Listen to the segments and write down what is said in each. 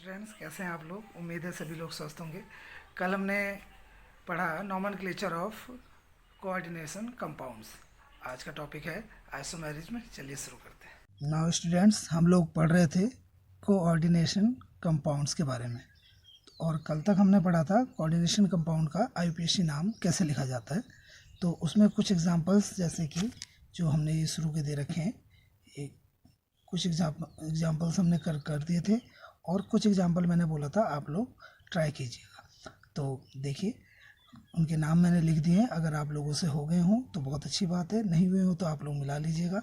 Students, कैसे हैं आप लोग? उम्मीद है सभी लोग स्वस्थ होंगे। कल हमने पढ़ा नॉमेनक्लेचर ऑफ कोऑर्डिनेशन कंपाउंड्स। आज का टॉपिक है आइसोमेरिज्म। चलिए शुरू करते हैं। नाउ स्टूडेंट्स, हम लोग पढ़ रहे थे कोऑर्डिनेशन कंपाउंड्स के बारे में, और कल तक हमने पढ़ा था कोऑर्डिनेशन कंपाउंड का आईयूपीएसी नाम कैसे लिखा जाता है। तो उसमें कुछ एग्जांपल्स जैसे कि जो हमने ये शुरू के दे रखे हैं, एक कुछ एग्जाम्पल्स हमने कर दिए थे, और कुछ एग्जाम्पल मैंने बोला था आप लोग ट्राई कीजिएगा। तो देखिए, उनके नाम मैंने लिख दिए हैं। अगर आप लोगों से हो गए हों तो बहुत अच्छी बात है, नहीं हुए हो तो आप लोग मिला लीजिएगा।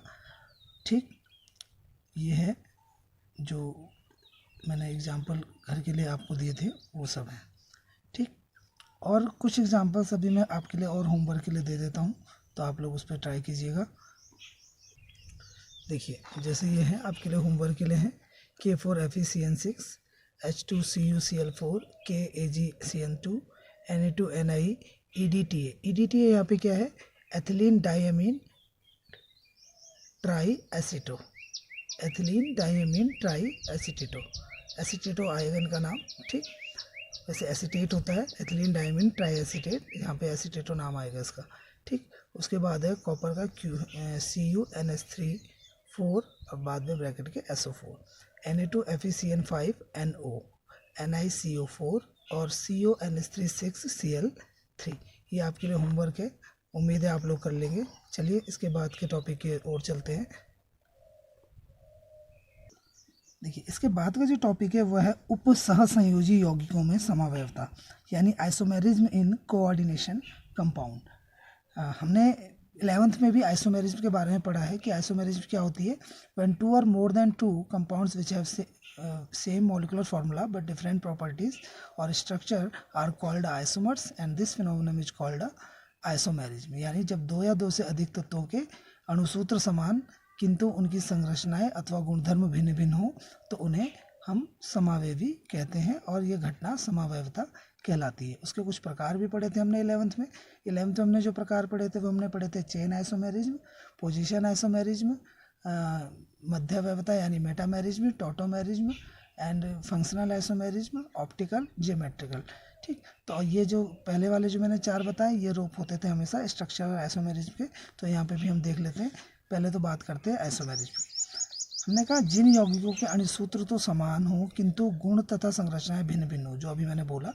ठीक, ये है जो मैंने एग्जाम्पल घर के लिए आपको दिए थे, वो सब हैं। ठीक, और कुछ एग्जाम्पल्स अभी मैं आपके लिए और होमवर्क के लिए दे देता हूँ, तो आप लोग उस पर ट्राई कीजिएगा। देखिए, जैसे ये है आपके लिए होमवर्क के लिए है K4FeCN6 H2CuCl4 KAgCN2 Na2Ni EDTA। EDTA यहाँ पे क्या है? Ethylene diamine tri aceto. Ethylene diamine tri acetato. Acetato आएगा इनका नाम। ठीक, वैसे एसिटेट होता है, एथिलीन डायमीन ट्राई एसिटेट, यहाँ पे एसिटेटो नाम आएगा इसका। ठीक, उसके बाद है कॉपर का CuNS3 4 और बाद में ब्रैकेट के SO4, Na2FeCN5NO, NiCO4 और CONS3 6Cl3। ये आपके लिए होमवर्क है, उम्मीद है आप लोग कर लेंगे। चलिए इसके बाद के टॉपिक की ओर चलते हैं। देखिए, इसके बाद का जो टॉपिक है वह है उपसहसंयोजी यौगिकों में समावयवता, यानी आइसोमेरिज्म इन कोऑर्डिनेशन कंपाउंड। हमने 11th में भी आइसोमेरिज्म के बारे में पढ़ा है कि आइसोमेरिज्म क्या होती है। व्हेन टू और more than two compounds which have same molecular formula but different properties और structure are called isomers, and this phenomenon is called isomerism. यानी जब दो या दो से अधिक तत्वों के अणुसूत्र समान किंतु उनकी संरचनाएं अथवा गुणधर्म भिन्न भिन्न हो तो उन्हें हम समावयवी कहते हैं, और ये घटना समावयवता कहलाती है। उसके कुछ प्रकार भी पढ़े थे हमने 11th में। 11th में हमने जो प्रकार पढ़े थे वो हमने पढ़े थे चेन आइसोमेरिज्म, पोजीशन आइसोमेरिज्म, मध्यवयवता यानी metamerism, tautomerism and functional isomerism, optical, geometrical. ठीक, तो ये जो पहले वाले जो मैंने चार बताए ये रूप होते थे हमेशा स्ट्रक्चरल आइसोमेरिज्म के। तो यहाँ पे भी हम देख लेते हैं। पहले तो बात करते हैं आइसोमेरिज्म की। हमने कहा जिन यौगिकों के अणुसूत्र तो समान हो किंतु गुण तथा संरचनाएं भिन्न भिन्न हो, जो अभी मैंने बोला,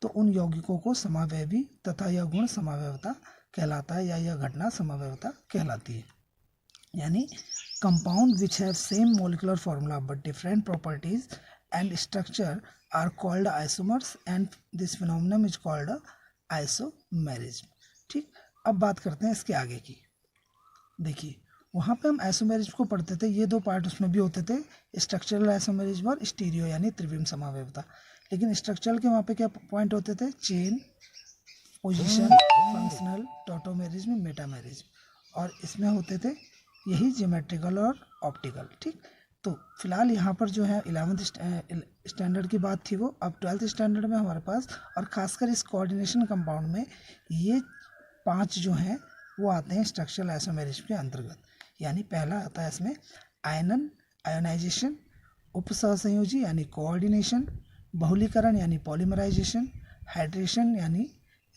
तो उन यौगिकों को समावयवी तथा यह गुण समावयवता कहलाता है, या यह घटना समावयवता कहलाती है। यानी compound which have same molecular formula but different properties and structure are called isomers, and this phenomenon is called isomerism. ठीक, अब बात करते हैं इसके आगे की। देखिए, वहाँ पे हम आइसोमेरिज्म को पढ़ते थे, ये दो पार्ट उसमें भी होते थे, स्ट्रक्चरल आइसोमेरिज्म और स्टीरियो यानी त्रिविम समावयवता। लेकिन स्ट्रक्चरल के वहाँ पे क्या पॉइंट होते थे? Chain, position, functional, tautomerism, metamerism, और इसमें होते थे यही ज्योमेट्रिकल और ऑप्टिकल। ठीक, तो फिलहाल यहाँ पर जो है 11th स्टैंडर्ड की बात थी वो, अब 12th स्टैंडर्ड में हमारे पास, और खासकर इस कोऑर्डिनेशन कंपाउंड में ये 5 जो हैं वो आते हैं स्ट्रक्चरल आइसोमेरिज्म के अंतर्गत। यानी पहला आता है इसमें आयनन, आयोनाइजेशन, उपसहसंयोजी यानी कोऑर्डिनेशन, बहुलीकरण यानी पॉलीमराइजेशन, हाइड्रेशन यानी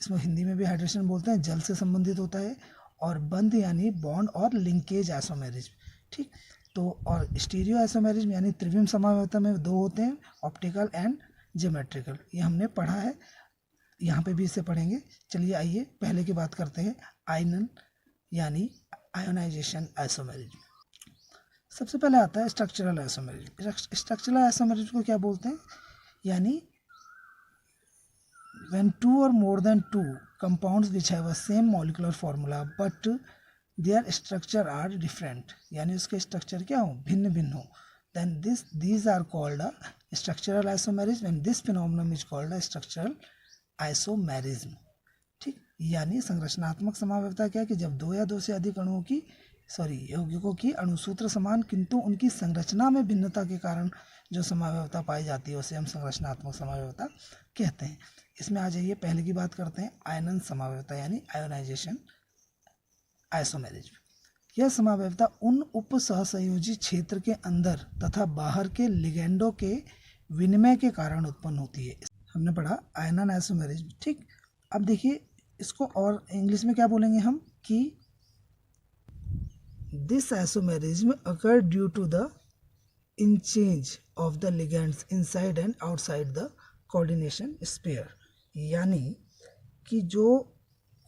इसमें हिंदी में भी हाइड्रेशन बोलते हैं, जल से संबंधित होता है, और बंध यानी बॉन्ड और लिंकेज आइसोमेरिज्म। ठीक, तो और स्टीरियो आइसोमेरिज्म यानी त्रिविम समावयवता में दो होते हैं, ऑप्टिकल एंड ज्योमेट्रिकल। ये हमने पढ़ा है, यहाँ पे भी इसे पढ़ेंगे। चलिए आइए पहले की बात करते हैं, आयनन यानी आयोनाइजेशन आइसोमेरिज्म। सबसे पहले आता है स्ट्रक्चरल आइसोमेरिज्म। स्ट्रक्चरल आइसोमेरिज्म को क्या बोलते हैं? यानी when two or more than two compounds which have a same molecular formula but their structure are different, यानी उसके स्ट्रक्चर क्या हो? भिन्न भिन्न हो, then these are called a structural isomerism, and this phenomenon is called a structural isomerism। ठीक, यानी संरचनात्मक समावयवता क्या है कि जब दो या दो से अधिक अणुओं की यौगिकों की अणुसूत्र समान किंतु उनकी संरचना में भिन्नता के कारण जो समावयवता पाई जाती है उसे हम संरचनात्मक समावयवता कहते हैं। इसमें आ जाइए, पहले की बात करते हैं आयनन समावयवता यानी आयोनाइजेशन आइसोमेरिज्म। यह समावयवता उन उपसहसंयोजी क्षेत्र के अंदर तथा बाहर के लिगेंडों के विनिमय के कारण उत्पन्न होती है। हमने पढ़ा आयनन आइसोमेरिज्म। ठीक, अब देखिए इसको और इंग्लिश में क्या बोलेंगे हम कि this isomerism occur due to the interchange of the ligands inside and outside the coordination sphere, यानी कि जो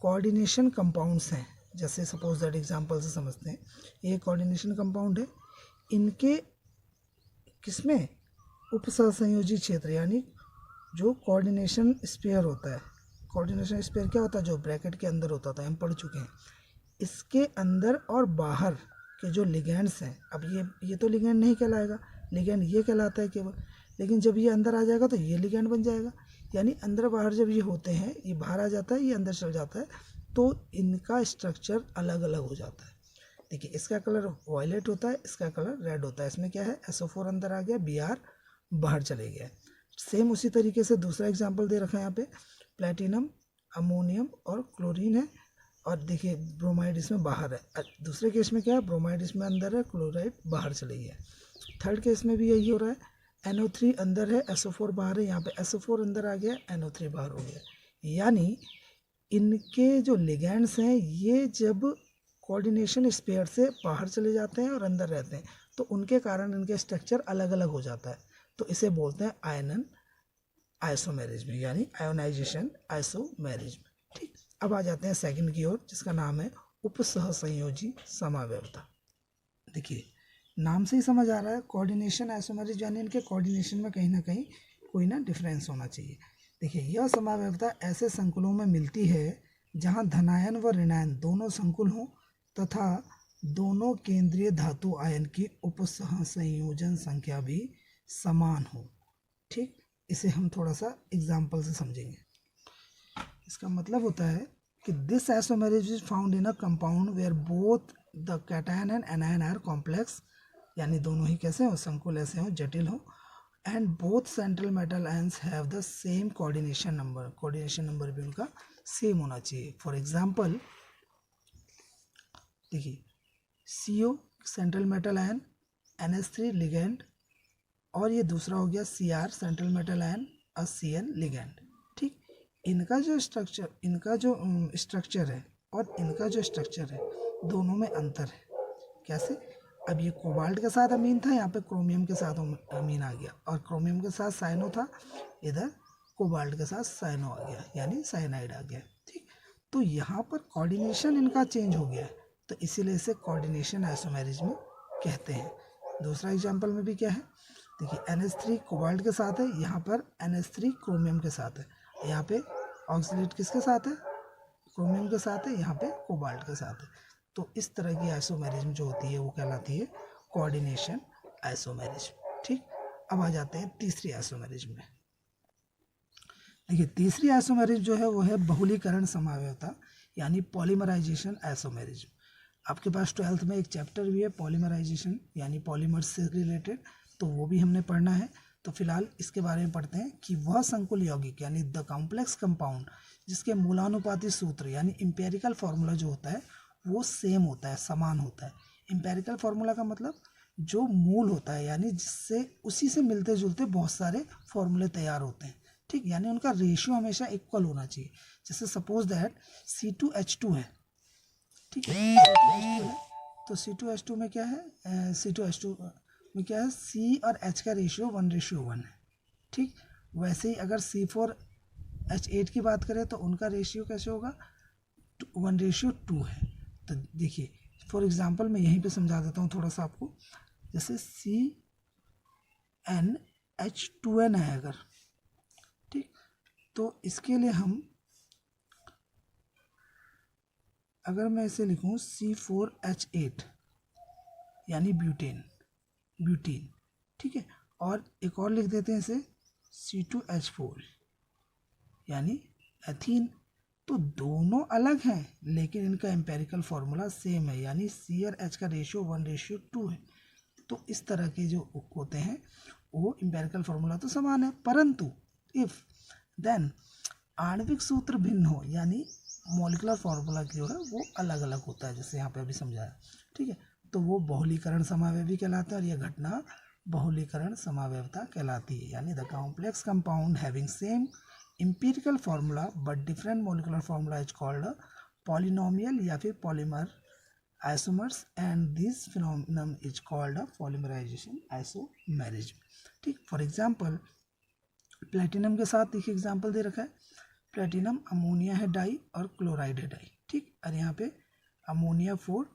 कोऑर्डिनेशन कंपाउंड्स हैं, जैसे सपोज दैट एग्जांपल से समझते हैं, ये कोऑर्डिनेशन कंपाउंड है, इनके किसमें उपसहसंयोजी क्षेत्र, यानी जो कोऑर्डिनेशन स्फीयर होता है, कोऑर्डिनेशन स्फीयर क्या होता है, जो ब्रैकेट के अंदर होता था, हम पढ़ चुके हैं, इसके अंदर और बाहर के जो लिगेंड्स हैं, अब ये तो लिगेंड नहीं कहलाएगा, लिगेंड ये कहलाता है केवल, लेकिन जब ये अंदर आ जाएगा तो ये लिगेंड बन जाएगा, यानी अंदर बाहर जब ये होते हैं, ये बाहर आ जाता है, ये अंदर चल जाता है, तो इनका स्ट्रक्चर अलग अलग हो जाता है। देखिए इसका कलर वायलेट होता है, इसका कलर रेड होता है, इसमें क्या है SO4 अंदर आ गया, Br बाहर चले गया। सेम उसी तरीके से दूसरा एग्जाम्पल दे रखा है यहाँ पे, प्लेटिनम, अमोनियम और क्लोरीन है, और देखिए ब्रोमाइड इसमें बाहर है। दूसरे केस में क्या है, ब्रोमाइड इसमें अंदर है, क्लोराइड बाहर चले गया। थर्ड केस में भी यही हो रहा है, NO3 अंदर है, SO4 बाहर है, यहाँ पे SO4 अंदर आ गया, NO3 बाहर हो गया, यानी इनके जो लिगेंड्स हैं ये जब कोऑर्डिनेशन स्फीयर से बाहर चले जाते हैं और अंदर रहते हैं, तो उनके कारण इनके स्ट्रक्चर अलग अलग हो जाता है, तो इसे बोलते हैं आयनन आइसोमेरिज्म, यानी आयोनाइजेशन आइसोमेरिज्म। ठीक, अब आ जाते हैं सेकंड की ओर, जिसका नाम है उपसहसंयोजी समावयवता। देखिए नाम से ही समझ आ रहा है कोऑर्डिनेशन आइसोमेरिज्म, यानी इनके कोऑर्डिनेशन में कहीं ना कहीं कोई ना डिफरेंस होना चाहिए। देखिए यह समावयवता ऐसे संकुलों में मिलती है जहां धनायन व ऋणायन दोनों संकुल हों तथा दोनों केंद्रीय धातु आयन की उपसहसंयोजन संख्या भी समान हो। ठीक, इसे हम थोड़ा सा एग्जाम्पल से समझेंगे। इसका मतलब होता है कि this isomerism is found in a compound where both the cation and anion are complex, यानी दोनों ही कैसे हो, संकुल ऐसे हो, जटिल हो, and both central metal ions have the same coordination number, coordination number भी उनका सेम होना चाहिए। फॉर एग्जांपल देखिए CO central metal ion, NH3 ligand, और ये दूसरा हो गया Cr सेंट्रल मेटल आयन और Cn लिगेंड। ठीक, इनका जो स्ट्रक्चर है और इनका जो स्ट्रक्चर है, दोनों में अंतर है। कैसे, अब ये कोबाल्ट के साथ अमीन था, यहाँ पे क्रोमियम के साथ अमीन आ गया, और क्रोमियम के साथ साइनो था, इधर कोबाल्ट के साथ साइनो आ गया, यानी साइनाइड आ गया। ठीक, तो यहाँ पर कोऑर्डिनेशन इनका चेंज हो गया है, तो इसीलिए इसे कोऑर्डिनेशन आइसोमेरिज्म कहते हैं। दूसरा एग्जाम्पल में भी क्या है, देखिए NH3 कोबाल्ट के साथ है, यहाँ पर NH3 क्रोमियम के साथ है, यहाँ पे ऑक्सीडेट किसके साथ है, क्रोमियम के साथ है, यहाँ पे कोबाल्ट के साथ है। तो इस तरह की आइसोमेरिज्म जो होती है वो कहलाती है कोऑर्डिनेशन आइसोमेरिज्म। ठीक, अब आ जाते हैं तीसरी आइसोमेरिज्म में। देखिए तीसरी आइसोमेरिज्म जो है वो है बहुलीकरण समावयवता, यानी पॉलीमराइजेशन आइसोमेरिज्म। आपके पास 12th में एक चैप्टर भी है पॉलीमराइजेशन, यानी पॉलीमर्स से रिलेटेड, तो वो भी हमने पढ़ना है। तो फिलहाल इसके बारे में पढ़ते हैं कि वह संकुल यौगिक यानी द कॉम्प्लेक्स कंपाउंड जिसके मूलानुपाती सूत्र यानी इंपेरिकल फार्मूला जो होता है वो सेम होता है, समान होता है। इंपेरिकल फार्मूला का मतलब जो मूल होता है, यानी जिससे उसी से मिलते जुलते बहुत सारे फॉर्मूले तैयार होते हैं। ठीक, यानी उनका रेशियो हमेशा इक्वल होना चाहिए। जैसे सपोज दैट C2H2 है, ठीक है, C2H2 है, तो C2H2 में क्या है, C2H2 में क्या है, C और H का रेशियो 1:1 है। ठीक, वैसे ही अगर C4H8 की बात करें तो उनका रेशियो कैसे होगा, 1:2 है। तो देखिए फॉर एग्जांपल मैं यहीं पे समझा देता हूँ थोड़ा सा आपको। जैसे CnH2n है अगर, ठीक, तो इसके लिए हम अगर मैं इसे लिखूँ C4H8 यानी ब्यूटेन, ठीक है, और एक और लिख देते हैं इसे C2H4 यानी एथीन। तो दोनों अलग हैं लेकिन इनका एम्पेरिकल फार्मूला सेम है, यानी C और H का रेशियो 1:2 है। तो इस तरह के जो होते हैं वो एम्पेरिकल फार्मूला तो समान है, परंतु इफ देन आणविक सूत्र भिन्न हो, यानी मॉलिक्यूलर फार्मूला जो है वो अलग अलग होता है, जैसे यहाँ पे अभी समझाया। ठीक है, तो वो बहुलीकरण समावयवी कहलाता है और यह घटना बहुलीकरण समावयवता कहलाती है। यानी the complex compound having same empirical formula but different molecular formula is called a polynomial या फिर polymer isomers and this phenomenon is called a polymerization isomerism। ठीक, फॉर एग्जांपल प्लेटिनम के साथ देखिए एग्जांपल दे रखा है, प्लेटिनम अमोनिया है die और क्लोराइड है डाई। ठीक, और यहाँ पे अमोनिया 4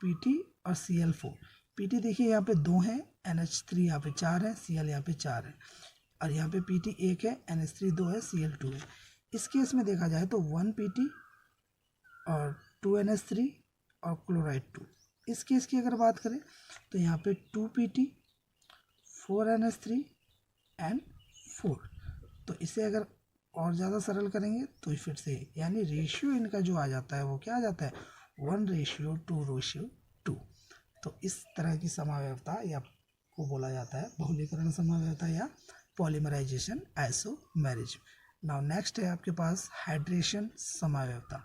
Pt और Cl4। Pt देखिए यहाँ पे 2 है, NH3 यहाँ पे 4 है, Cl यहाँ पे 4 है, और यहाँ पे Pt 1 है, NH3 2 है, Cl2 है। इस केस में देखा जाए तो 1 Pt और 2 NH3 और क्लोराइड 2। इस केस की अगर बात करें तो यहाँ पे 2 Pt 4 NH3 एंड 4। तो इसे अगर और ज़्यादा सरल करेंगे तो फिर से यानी रेशियो इनका जो आ जाता है वो क्या आ जाता है 1:2:2। तो इस तरह की समावयवता या को बोला जाता है बहुलीकरण समावयवता या पॉलीमराइजेशन आइसोमेरिज्म। नाउ नेक्स्ट है आपके पास हाइड्रेशन समावयवता।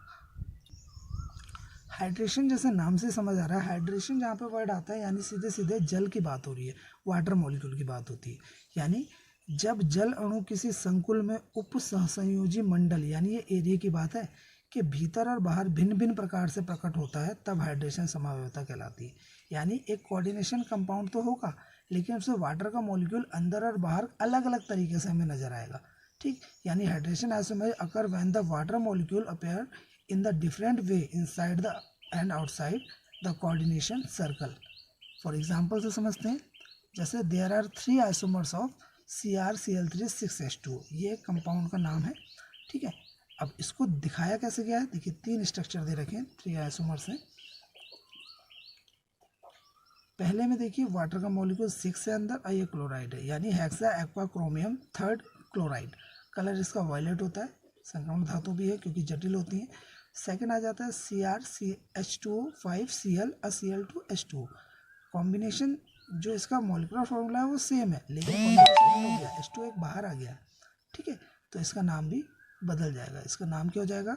हाइड्रेशन जैसे नाम से समझ आ रहा है, हाइड्रेशन जहाँ पे वर्ड आता है यानी सीधे सीधे जल की बात हो रही है, वाटर मॉलिक्यूल की बात होती है। यानी जब जल अणु किसी संकुल में उप सहसंयोजी मंडल यानी ये एरिया की बात है कि भीतर और बाहर भिन्न भिन्न प्रकार से प्रकट होता है, तब हाइड्रेशन समावयवता कहलाती है। यानी एक कोऑर्डिनेशन कंपाउंड तो होगा लेकिन उससे वाटर का मॉलिक्यूल अंदर और बाहर अलग अलग तरीके से हमें नजर आएगा। ठीक, यानी hydration isomer occur when the water molecule appear in the different way inside the and outside the coordination circle। For example से समझते हैं, जैसे there are 3 isomers of CrCl3 6H2। ये कंपाउंड का नाम है। ठीक है, अब इसको दिखाया कैसे गया है, देखिए 3 स्ट्रक्चर दे रखे हैं, 3 आइसोमर्स हैं। पहले में देखिए वाटर का मॉलिक्यूल 6 है अंदर और ये क्लोराइड है यानी hexa aqua chromium 3rd chloride. Colour इसका वायलेट होता है, संक्रमण धातु भी है क्योंकि जटिल होती है। सेकंड आ जाता है CrCH2O5Cl और Cl2H2। कॉम्बिनेशन जो इसका मॉलिक्यूलर फॉर्मूला है वो सेम है लेकिन कॉम्बिनेशन हो गया, H2 एक बाहर आ गया। ठीक है, तो इसका नाम भी बदल जाएगा। इसका नाम क्या हो जाएगा,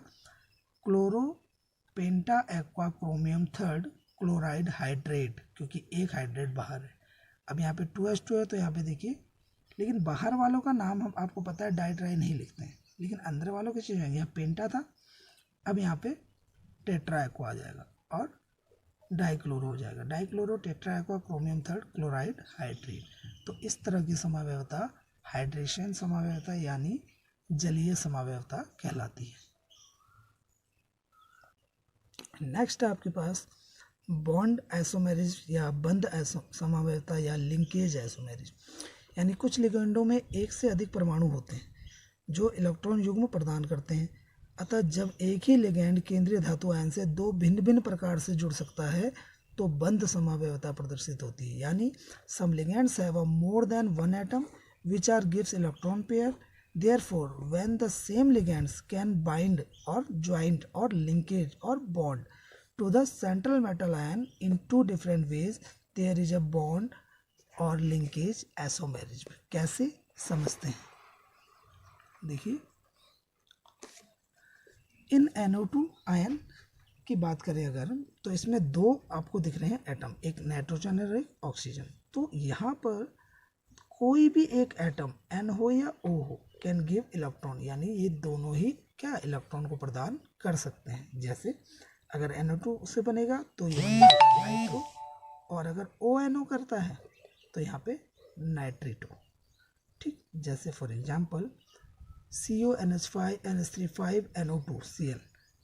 chloropenta aqua chromium 3rd chloride hydrate, क्योंकि एक हाइड्रेट बाहर है। अब यहाँ पे 2H2 है तो यहाँ पे देखिए, लेकिन बाहर वालों का नाम हम आपको पता है डाई ट्राई नहीं लिखते हैं, लेकिन अंदर वालों की चीज़ है। यहाँ पेंटा था, अब यहाँ पे टेट्रा एक्वा आ जाएगा और डाइक्लोरो हो जाएगा, dichloro tetra aqua chromium 3rd chloride hydrate. तो इस तरह की समावयवता हाइड्रेशन समावयवता यानी जलीय समावयवता कहलाती है। नेक्स्ट है आपके पास बॉन्ड आइसोमेरिज्म या बंध समावयवता या लिंकेज आइसोमेरिज्म। यानी कुछ लिगेंडों में एक से अधिक परमाणु होते हैं जो इलेक्ट्रॉन युग्म प्रदान करते हैं। अतः जब एक ही लिगेंड केंद्रीय धातु आयन से 2 भिन्न भिन्न प्रकार से जुड़ सकता है तो बंध समावयवता प्रदर्शित होती है। यानी some ligands have a more than one atom which are gives electron pair। Therefore when the same ligands can bind or joint or linkage or bond to the central metal ion in 2 different ways there is a bond or linkage isomerism। कैसे समझते हैं, देखिए इन NO2 ion की बात करें अगर तो इसमें 2 आपको दिख रहे हैं एटम, एक नाइट्रोजन और एक ऑक्सीजन। तो यहाँ पर कोई भी एक एटम N हो या O हो कैन गिव इलेक्ट्रॉन, यानी ये दोनों ही क्या इलेक्ट्रॉन को प्रदान कर सकते हैं। जैसे अगर NO2 से बनेगा तो ये नाइट्रो, और अगर ONO करता है तो यहाँ पे नाइट्रेटो। ठीक, जैसे फॉर एग्जांपल CONH5NH3 5NO2Cl,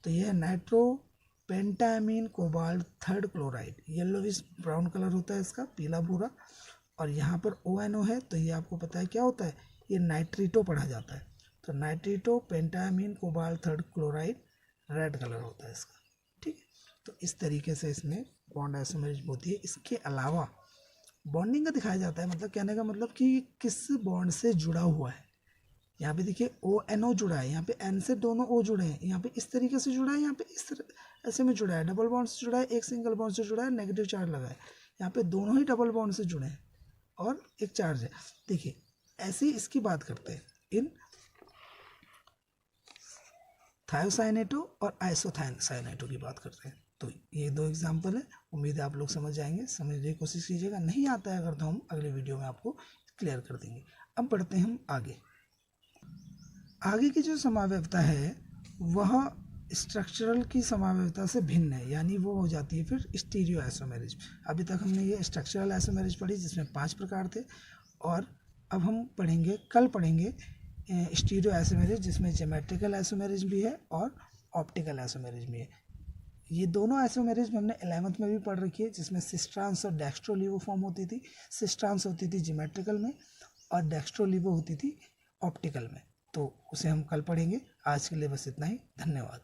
तो यह nitro pentamine cobalt 3rd chloride, yellowish brown colour होता है इसका, पीला भूरा। और यहाँ पर ONO है तो ये आपको पता है क्या होता है, ये नाइट्रीटो पढ़ा जाता है। तो nitrito pentamine cobalt 3rd chloride red colour होता है इसका। ठीक है, तो इस तरीके से इसमें बॉन्ड आइसोमेरिज्म होती है। इसके अलावा बॉन्डिंग का दिखाया जाता है, मतलब कहने का मतलब कि किस बॉन्ड से जुड़ा हुआ है। यहाँ पे देखिए ONO जुड़ा है, यहाँ पे N से दोनों O जुड़े हैं, यहाँ पे इस तरीके से जुड़ा है, यहाँ पे इस तरह ऐसे में जुड़ा है, डबल बॉन्ड से जुड़ा है, एक सिंगल बॉन्ड से जुड़ा है, नेगेटिव चार्ज लगा है। यहाँ पे दोनों ही डबल बॉन्ड से जुड़े हैं और एक चार्ज है। देखिए ऐसे ही इसकी बात करते हैं, इन थायोसाइनेटो और आइसोसाइनेटो की बात करते हैं। तो तो ये 2 एग्जाम्पल है, उम्मीद है आप लोग समझ जाएंगे, समझने की कोशिश कीजिएगा, नहीं आता है अगर तो हम अगले वीडियो में आपको क्लियर कर देंगे। अब बढ़ते हैं हम आगे। आगे की जो समावयवता है वह स्ट्रक्चरल की समावयवता से भिन्न है, यानी वो हो जाती है फिर स्टीरियो आइसोमेरिज्म। अभी तक हमने ये स्ट्रक्चरल आइसोमेरिज्म पढ़ी जिसमें 5 प्रकार थे, और अब हम पढ़ेंगे, कल पढ़ेंगे स्टीरियो आइसोमेरिज्म जिसमें ज्योमेट्रिकल आइसोमेरिज्म भी है और ऑप्टिकल आइसोमेरिज्म भी है। ये दोनों आइसोमेरिज्म हमने 11th में भी पढ़ रखी है, जिसमें सिस्ट्रांस और डेक्स्ट्रोलीवो फॉर्म होती थी। सिस्ट्रांस होती थी ज्योमेट्रिकल में और डेक्स्ट्रोलीवो होती थी ऑप्टिकल में। तो उसे हम कल पढ़ेंगे। आज के लिए बस इतना ही, धन्यवाद।